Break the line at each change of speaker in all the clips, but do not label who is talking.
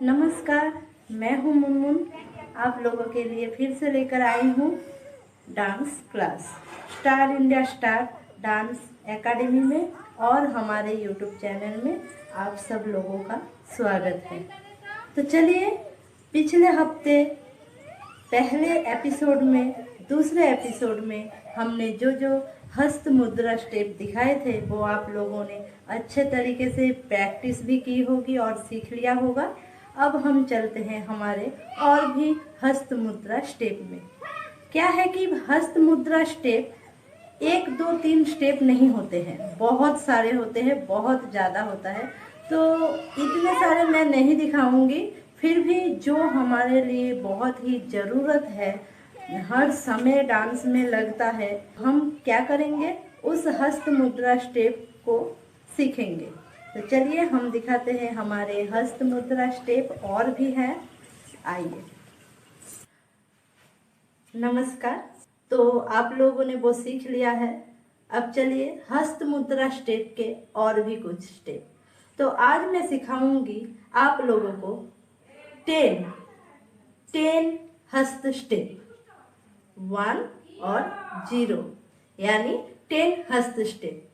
नमस्कार, मैं हूँ मुनमुन। आप लोगों के लिए फिर से लेकर आई हूँ dance class star India star dance academy में और हमारे यूट्यूब चैनल में आप सब लोगों का स्वागत है। तो चलिए, पिछले हफ्ते पहले एपिसोड में दूसरे एपिसोड में हमने जो जो हस्त मुद्रा स्टेप दिखाए थे वो आप लोगों ने अच्छे तरीके से प्रैक्टिस भी की होगी और सीख लिया होगा। अब हम चलते हैं हमारे और भी हस्त मुद्रा स्टेप में। क्या है कि हस्त मुद्रा स्टेप 1 2 3 स्टेप नहीं होते हैं, बहुत सारे होते हैं, बहुत ज़्यादा होता है। तो इतने सारे मैं नहीं दिखाऊंगी, फिर भी जो हमारे लिए बहुत ही ज़रूरत है, हर समय डांस में लगता है, हम क्या करेंगे, उस हस्त मुद्रा स्टेप को सीखेंगे। तो चलिए हम दिखाते हैं हमारे हस्त मुद्रा स्टेप और भी हैं। आइए। नमस्कार। तो आप लोगों ने वो सीख लिया है। अब चलिए हस्त मुद्रा स्टेप के और भी कुछ स्टेप। तो आज मैं सिखाऊंगी आप लोगों को 10 हस्त स्टेप, 1 और 0 यानी 10 हस्त स्टेप।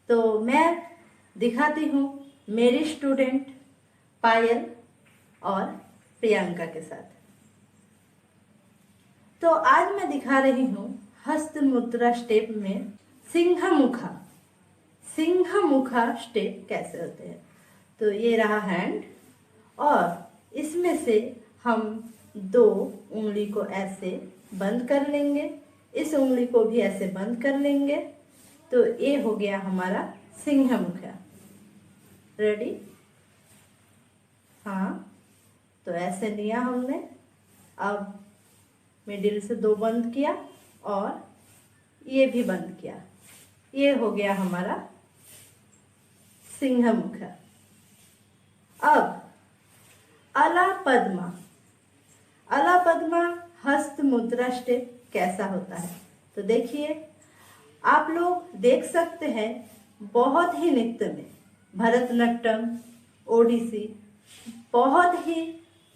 तो मैं दिखाती हूँ मेरी स्टूडेंट पायल और प्रियंका के साथ। तो आज मैं दिखा रही हूँ हस्त मुद्रा स्टेप में सिंह मुखा स्टेप कैसे होते हैं। तो ये रहा हैंड और इसमें से हम 2 उंगली को ऐसे बंद कर लेंगे, इस उंगली को भी ऐसे बंद कर लेंगे। तो ये हो गया हमारा सिंह मुखा। रेडी? हाँ, तो ऐसे लिया हमने। अब मिडिल से 2 बंद किया और ये भी बंद किया। ये हो गया हमारा सिंह मुखा। अब अला पद्मा हस्त मुद्रा स्टेप कैसा होता है। तो देखिए, आप लोग देख सकते हैं बहुत ही नृत्य में, भरतनाट्यम, ओडिसी, बहुत ही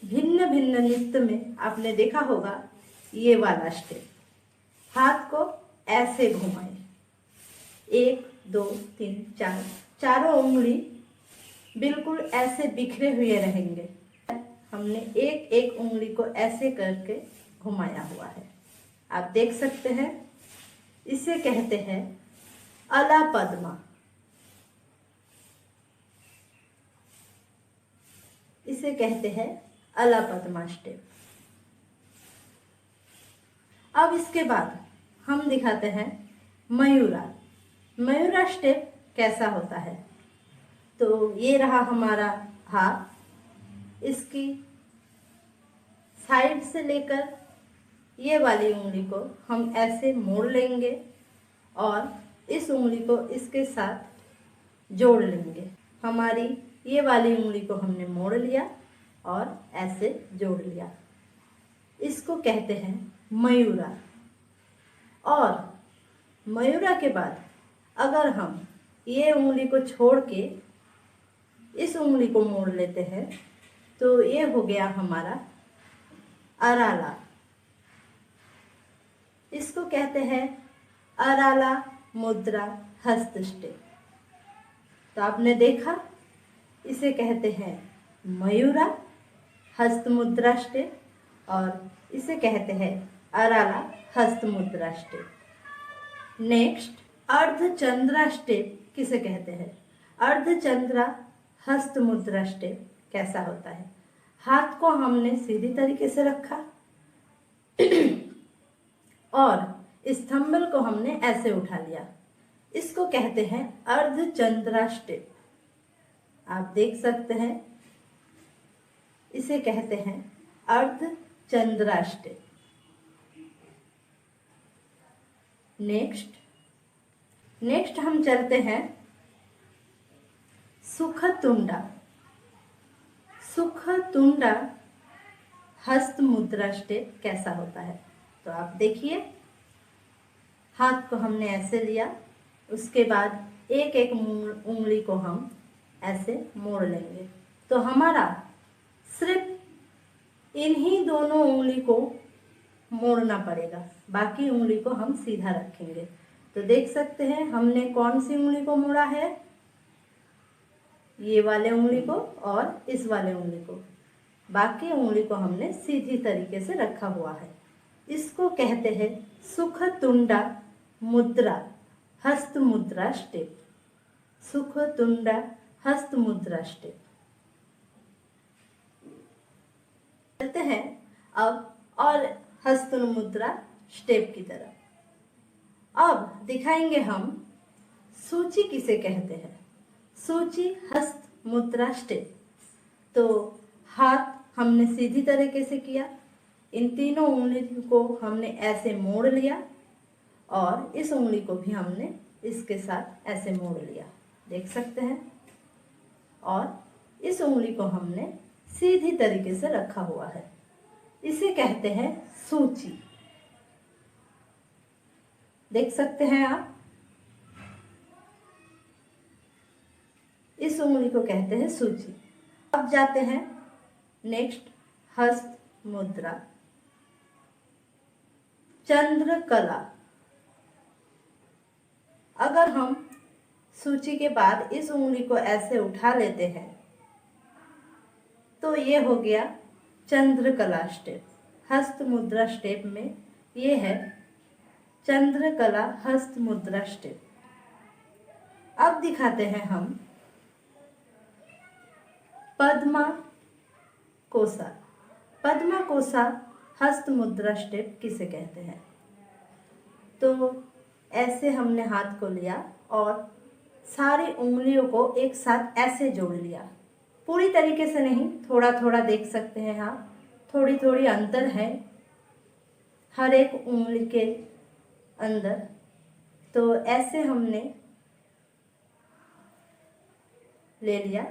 भिन्न भिन्न नृत्य में आपने देखा होगा ये वाला स्टेप। हाथ को ऐसे घुमाएं, 1 2 3 4, चारों उंगली बिल्कुल ऐसे बिखरे हुए रहेंगे। हमने एक एक उंगली को ऐसे करके घुमाया हुआ है, आप देख सकते हैं। इसे कहते हैं अला पद्मा। इसे कहते हैं अला पद्मा स्टेप। अब इसके बाद हम दिखाते हैं मयूरा स्टेप कैसा होता है। तो ये रहा हमारा हाथ, इसकी साइड से लेकर ये वाली उंगली को हम ऐसे मोड़ लेंगे और इस उंगली को इसके साथ जोड़ लेंगे। हमारी ये वाली उंगली को हमने मोड़ लिया और ऐसे जोड़ लिया। इसको कहते हैं मयूरा। और मयूरा के बाद अगर हम ये उंगली को छोड़ के इस उंगली को मोड़ लेते हैं तो ये हो गया हमारा अराला। इसको कहते हैं अराला मुद्रा हस्त स्टेप। तो आपने देखा, इसे कहते हैं मयूरा हस्त मुद्रा स्टेप और इसे कहते हैं अराला हस्त मुद्रा स्टेप। नेक्स्ट अर्धचंद्रा स्टेप किसे कहते हैं। अर्धचंद्रा हस्त मुद्रा स्टेप कैसा होता है। हाथ को हमने सीधी तरीके से रखा और स्तंभल को हमने ऐसे उठा लिया। इसको कहते हैं अर्धचंद्रा स्टेप। आप देख सकते हैं, इसे कहते हैं अर्धचंद्रा स्टेप। नेक्स्ट हम चलते हैं सुखतुंडा हस्त मुद्रा स्टेप कैसा होता है। तो आप देखिए, हाथ को हमने ऐसे लिया, उसके बाद एक एक उंगली को हम ऐसे मोड़ लेंगे। तो हमारा सिर्फ इन्हीं दोनों उंगली को मोड़ना पड़ेगा, बाकी उंगली को हम सीधा रखेंगे। तो देख सकते हैं हमने कौन सी उंगली को मोड़ा है, ये वाले उंगली को और इस वाले उंगली को, बाकी उंगली को हमने सीधी तरीके से रखा हुआ है। इसको कहते हैं सुखतुंडा मुद्रा, हस्त मुद्रा स्टेप। सुखतुंडा हस्त मुद्रा स्टेप। चलते हैं अब और हस्त मुद्रा स्टेप की तरफ। अब दिखाएंगे हम सूची किसे कहते हैं। सूची हस्त मुद्रा स्टेप। तो हाथ हमने सीधी तरीके से किया, इन तीनों उंगली को हमने ऐसे मोड़ लिया और इस उंगली को भी हमने इसके साथ ऐसे मोड़ लिया, देख सकते हैं। और इस उंगली को हमने सीधी तरीके से रखा हुआ है, इसे कहते हैं सूची। देख सकते हैं आप, इस उंगली को कहते हैं सूची। अब जाते हैं नेक्स्ट हस्त मुद्रा चंद्रकला। अगर हम सूची के बाद इस उंगली को ऐसे उठा लेते हैं तो ये हो गया चंद्रकला स्टेप। हस्त मुद्रा स्टेप में ये है चंद्रकला हस्त मुद्रा स्टेप। अब दिखाते हैं हम पद्मा कोसा। पद्मा कोसा हस्त मुद्रा स्टेप किसे कहते हैं। तो ऐसे हमने हाथ को लिया और सारी उंगलियों को एक साथ ऐसे जोड़ लिया, पूरी तरीके से नहीं, थोड़ा थोड़ा, देख सकते हैं आप, थोड़ी थोड़ी अंतर है हर एक उंगली के अंदर। तो ऐसे हमने ले लिया,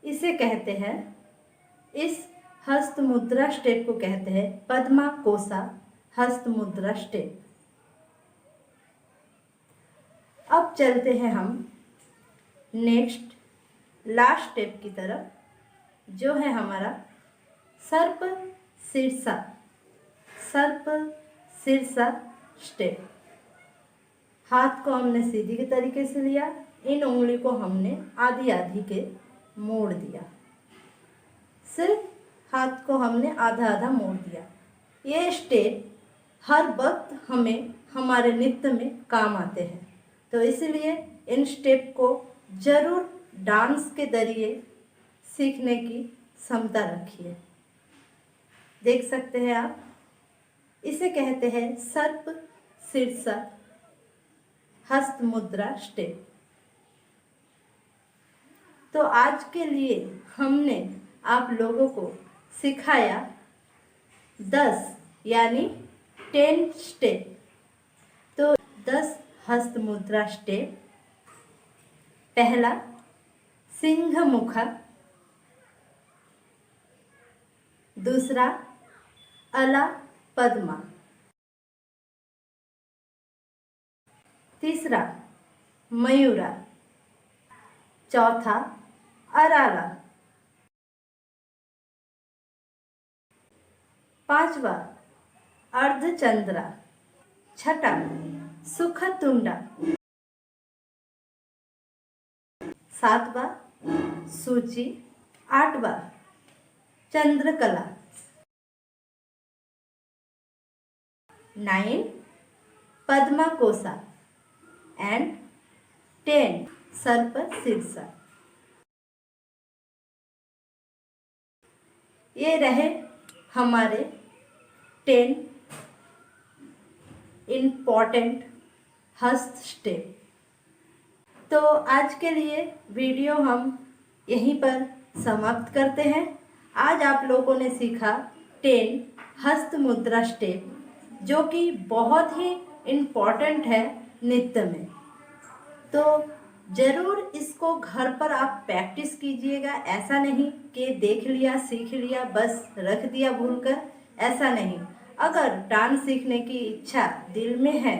इसे कहते हैं, इस हस्त मुद्रा स्टेप को कहते हैं पद्मा कोसा हस्त मुद्रा स्टेप। अब चलते हैं हम नेक्स्ट लास्ट स्टेप की तरफ, जो है हमारा सर्प शीर्षा। सर्प शीर्षा स्टेप। हाथ को हमने सीधी के तरीके से लिया, इन उंगली को हमने आधी आधी के मोड़ दिया, सिर्फ हाथ को हमने आधा आधा मोड़ दिया। ये स्टेप हर वक्त हमें हमारे नृत्य में काम आते हैं, तो इसलिए इन स्टेप को जरूर डांस के जरिए सीखने की क्षमता रखिए। देख सकते हैं आप, इसे कहते हैं सर्प शीर्षा हस्त मुद्रा स्टेप। तो आज के लिए हमने आप लोगों को सिखाया 10 यानी 10 स्टेप। तो 10 हस्त मुद्रा स्टेप। पहला सिंह मुखा, दूसरा अला पद्मा, तीसरा मयूरा, चौथा अराला, पांचवा अर्धचंद्रा, छठा सुखतुंडा, सातवा सूची, आठवा चंद्रकला, 9 पद्मा कोसा एंड 10 सर्प शीर्षा। ये रहे हमारे 10 इम्पॉर्टेंट हस्त स्टेप। तो आज के लिए वीडियो हम यहीं पर समाप्त करते हैं। आज आप लोगों ने सीखा 10 हस्त मुद्रा स्टेप, जो कि बहुत ही इम्पॉर्टेंट है नृत्य में। तो ज़रूर इसको घर पर आप प्रैक्टिस कीजिएगा। ऐसा नहीं कि देख लिया सीख लिया बस रख दिया भूलकर, ऐसा नहीं। अगर डांस सीखने की इच्छा दिल में है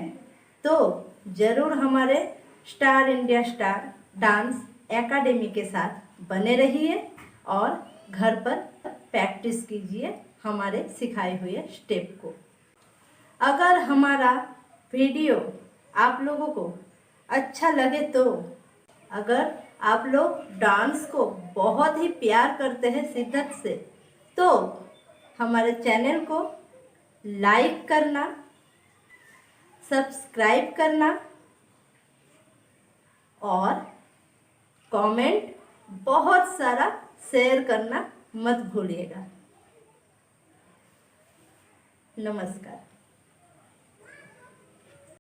तो ज़रूर हमारे स्टार इंडिया डांस एकेडमी के साथ बने रहिए और घर पर प्रैक्टिस कीजिए हमारे सिखाए हुए स्टेप को। अगर हमारा वीडियो आप लोगों को अच्छा लगे तो, अगर आप लोग डांस को बहुत ही प्यार करते हैं शिद्दत से, तो हमारे चैनल को लाइक करना, सब्सक्राइब करना और कमेंट बहुत सारा शेयर करना मत भूलिएगा। नमस्कार।